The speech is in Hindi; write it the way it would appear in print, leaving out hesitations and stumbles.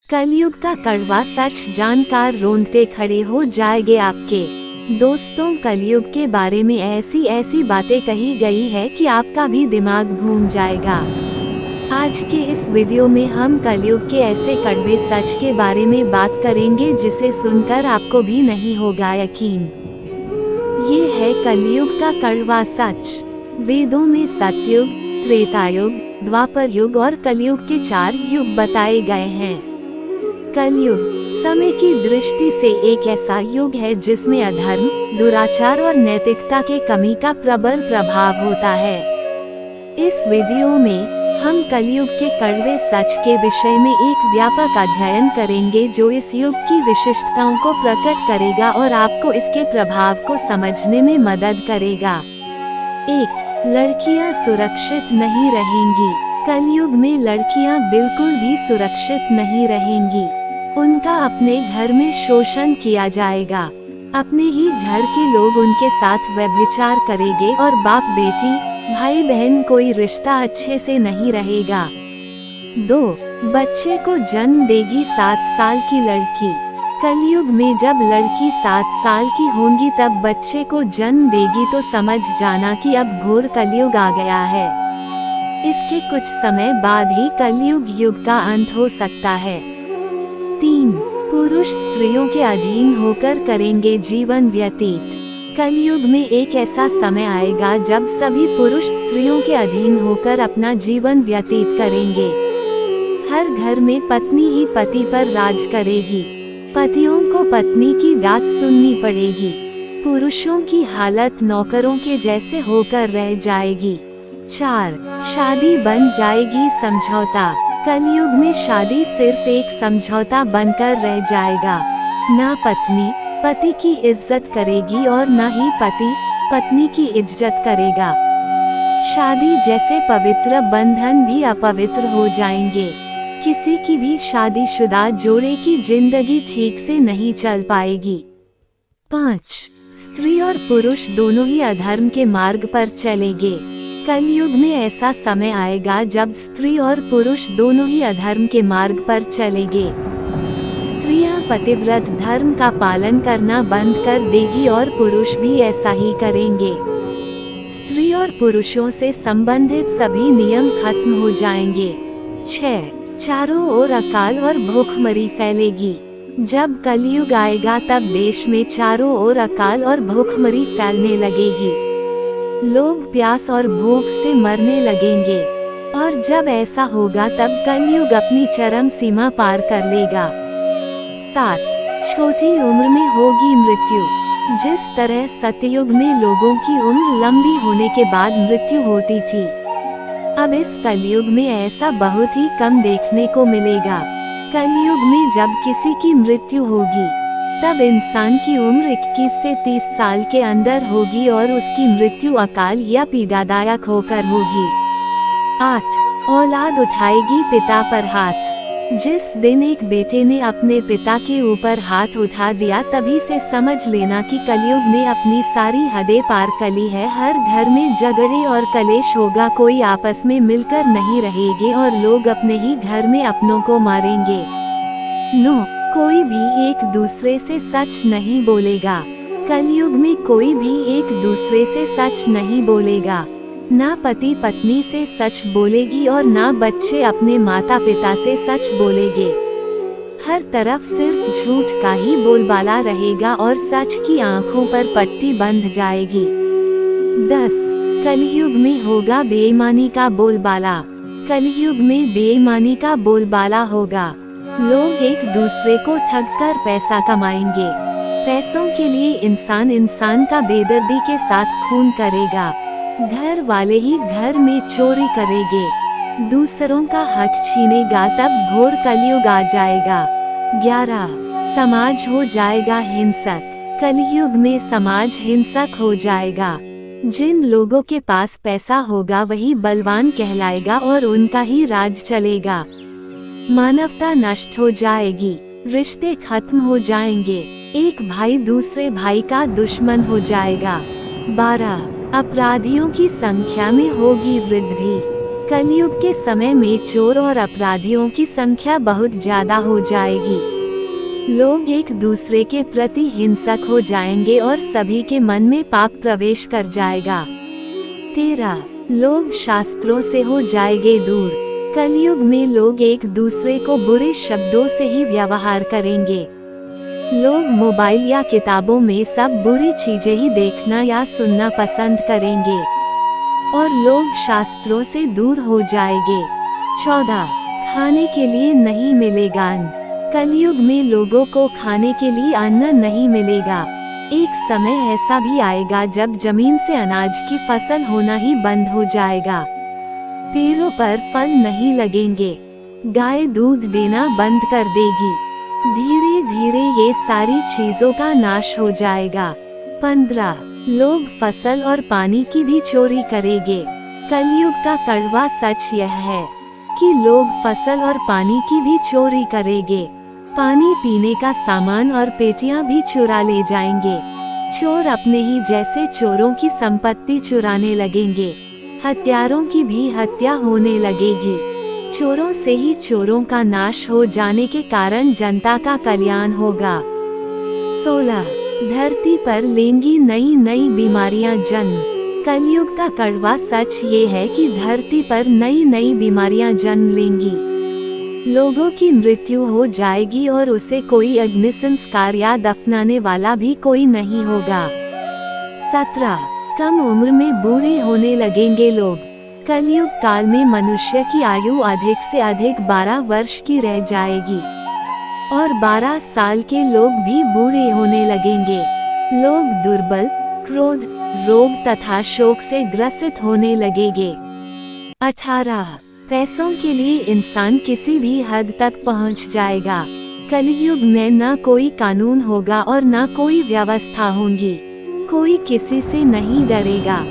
कलयुग का कड़वा सच जानकर रोंगटे खड़े हो जाएंगे आपके। दोस्तों, कलयुग के बारे में ऐसी ऐसी बातें कही गई है कि आपका भी दिमाग घूम जाएगा। आज के इस वीडियो में हम कलयुग के ऐसे कड़वे सच के बारे में बात करेंगे जिसे सुनकर आपको भी नहीं होगा यकीन। ये है कलयुग का कड़वा सच। वेदों में सतयुग, त्रेतायुग, द्वापर युग और कलयुग के 4 युग बताए गए हैं। कलयुग समय की दृष्टि से एक ऐसा युग है जिसमें अधर्म, दुराचार और नैतिकता के कमी का प्रबल प्रभाव होता है। इस वीडियो में हम कलयुग के कड़वे सच के विषय में एक व्यापक अध्ययन करेंगे जो इस युग की विशिष्टताओं को प्रकट करेगा और आपको इसके प्रभाव को समझने में मदद करेगा। 1. लड़कियां सुरक्षित नहीं रहेंगी। कलयुग में लड़कियां बिल्कुल भी सुरक्षित नहीं रहेंगी। उनका अपने घर में शोषण किया जाएगा। अपने ही घर के लोग उनके साथ व्यभिचार करेंगे और बाप बेटी, भाई बहन कोई रिश्ता अच्छे से नहीं रहेगा। 2. बच्चे को जन्म देगी 7 साल की लड़की। कलयुग में जब लड़की 7 साल की होंगी तब बच्चे को जन्म देगी तो समझ जाना कि अब घोर कलयुग आ गया है। इसके कुछ समय बाद ही कलयुग युग का अंत हो सकता है। 3. पुरुष स्त्रियों के अधीन होकर करेंगे जीवन व्यतीत। कलयुग में एक ऐसा समय आएगा जब सभी पुरुष स्त्रियों के अधीन होकर अपना जीवन व्यतीत करेंगे। हर घर में पत्नी ही पति पर राज करेगी। पतियों को पत्नी की बात सुननी पड़ेगी। पुरुषों की हालत नौकरों के जैसे होकर रह जाएगी। 4. शादी बन जाएगी समझौता। कलयुग में शादी सिर्फ एक समझौता बनकर रह जाएगा। ना पत्नी पति की इज्जत करेगी और ना ही पति पत्नी की इज्जत करेगा। शादी जैसे पवित्र बंधन भी अपवित्र हो जाएंगे। किसी की भी शादीशुदा जोड़े की जिंदगी ठीक से नहीं चल पाएगी। 5. स्त्री और पुरुष दोनों ही अधर्म के मार्ग पर चलेंगे। कलयुग में ऐसा समय आएगा जब स्त्री और पुरुष दोनों ही अधर्म के मार्ग पर चलेंगे। स्त्रियां पतिव्रत धर्म का पालन करना बंद कर देगी और पुरुष भी ऐसा ही करेंगे। स्त्री और पुरुषों से संबंधित सभी नियम खत्म हो जाएंगे। 6. चारों ओर अकाल और भूखमरी फैलेगी। जब कलयुग आएगा तब देश में चारों ओर अकाल और भूखमरी फैलने लगेगी। लोग प्यास और भूख से मरने लगेंगे और जब ऐसा होगा तब कलयुग अपनी चरम सीमा पार कर लेगा। 7. छोटी उम्र में होगी मृत्यु। जिस तरह सतयुग में लोगों की उम्र लंबी होने के बाद मृत्यु होती थी, अब इस कलयुग में ऐसा बहुत ही कम देखने को मिलेगा। कलयुग में जब किसी की मृत्यु होगी तब इंसान की उम्र 21 से 30 साल के अंदर होगी और उसकी मृत्यु अकाल या पीड़ादायक होकर होगी। 8. औलाद उठाएगी पिता पर हाथ। जिस दिन एक बेटे ने अपने पिता के ऊपर हाथ उठा दिया तभी से समझ लेना कि कलयुग ने अपनी सारी हदें पार कर ली है। हर घर में झगड़े और कलेश होगा, कोई आपस में मिलकर नहीं रहेंगे और लोग अपने ही घर में अपनों को मारेंगे। 9. कोई भी एक दूसरे से सच नहीं बोलेगा। कलयुग में कोई भी एक दूसरे से सच नहीं बोलेगा। ना पति पत्नी से सच बोलेगी और ना बच्चे अपने माता पिता से सच बोलेंगे। हर तरफ सिर्फ झूठ का ही बोलबाला रहेगा और सच की आंखों पर पट्टी बंध जाएगी। 10. कलयुग में होगा बेईमानी का बोलबाला। कलयुग में बेईमानी का बोलबाला होगा। लोग एक दूसरे को ठगकर पैसा कमाएंगे। पैसों के लिए इंसान का बेदर्दी के साथ खून करेगा। घर वाले ही घर में चोरी करेंगे। दूसरों का हक छीनेगा तब घोर कलयुग आ जाएगा। 11. समाज हो जाएगा हिंसक। कलयुग में समाज हिंसक हो जाएगा। जिन लोगों के पास पैसा होगा वही बलवान कहलाएगा और उनका ही राज चलेगा। मानवता नष्ट हो जाएगी। रिश्ते खत्म हो जाएंगे। एक भाई दूसरे भाई का दुश्मन हो जाएगा। 12. अपराधियों की संख्या में होगी वृद्धि। कलयुग के समय में चोर और अपराधियों की संख्या बहुत ज्यादा हो जाएगी। लोग एक दूसरे के प्रति हिंसक हो जाएंगे और सभी के मन में पाप प्रवेश कर जाएगा। 13. लोग शास्त्रों से हो जाएंगे दूर। कलयुग में लोग एक दूसरे को बुरे शब्दों से ही व्यवहार करेंगे। लोग मोबाइल या किताबों में सब बुरी चीजें ही देखना या सुनना पसंद करेंगे और लोग शास्त्रों से दूर हो जाएंगे। 14. खाने के लिए नहीं मिलेगा अन्न। कलयुग में लोगों को खाने के लिए अन्न नहीं मिलेगा। एक समय ऐसा भी आएगा जब जमीन से अनाज की फसल होना ही बंद हो जाएगा। पेड़ों पर फल नहीं लगेंगे। गाय दूध देना बंद कर देगी। धीरे धीरे ये सारी चीजों का नाश हो जाएगा। 15. लोग फसल और पानी की भी चोरी करेंगे। कलयुग का कड़वा सच यह है कि लोग फसल और पानी की भी चोरी करेंगे। पानी पीने का सामान और पेटियां भी चुरा ले जाएंगे। चोर अपने ही जैसे चोरों की संपत्ति चुराने लगेंगे। हत्यारों की भी हत्या होने लगेगी। चोरों से ही चोरों का नाश हो जाने के कारण जनता का कल्याण होगा। 16. धरती पर लेंगी नई नई बीमारियां जन्म। कलयुग का कड़वा सच ये है कि धरती पर नई नई बीमारियां जन्म लेंगी। लोगों की मृत्यु हो जाएगी और उसे कोई अग्नि संस्कार या दफनाने वाला भी कोई नहीं होगा। 17. कम उम्र में बूढ़े होने लगेंगे लोग। कलयुग काल में मनुष्य की आयु अधिक से अधिक 12 वर्ष की रह जाएगी और 12 साल के लोग भी बूढ़े होने लगेंगे। लोग दुर्बल, क्रोध, रोग तथा शोक से ग्रसित होने लगेंगे। 18. पैसों के लिए इंसान किसी भी हद तक पहुंच जाएगा। कलयुग में न कोई कानून होगा और न कोई व्यवस्था होगी। कोई किसी से नहीं डरेगा।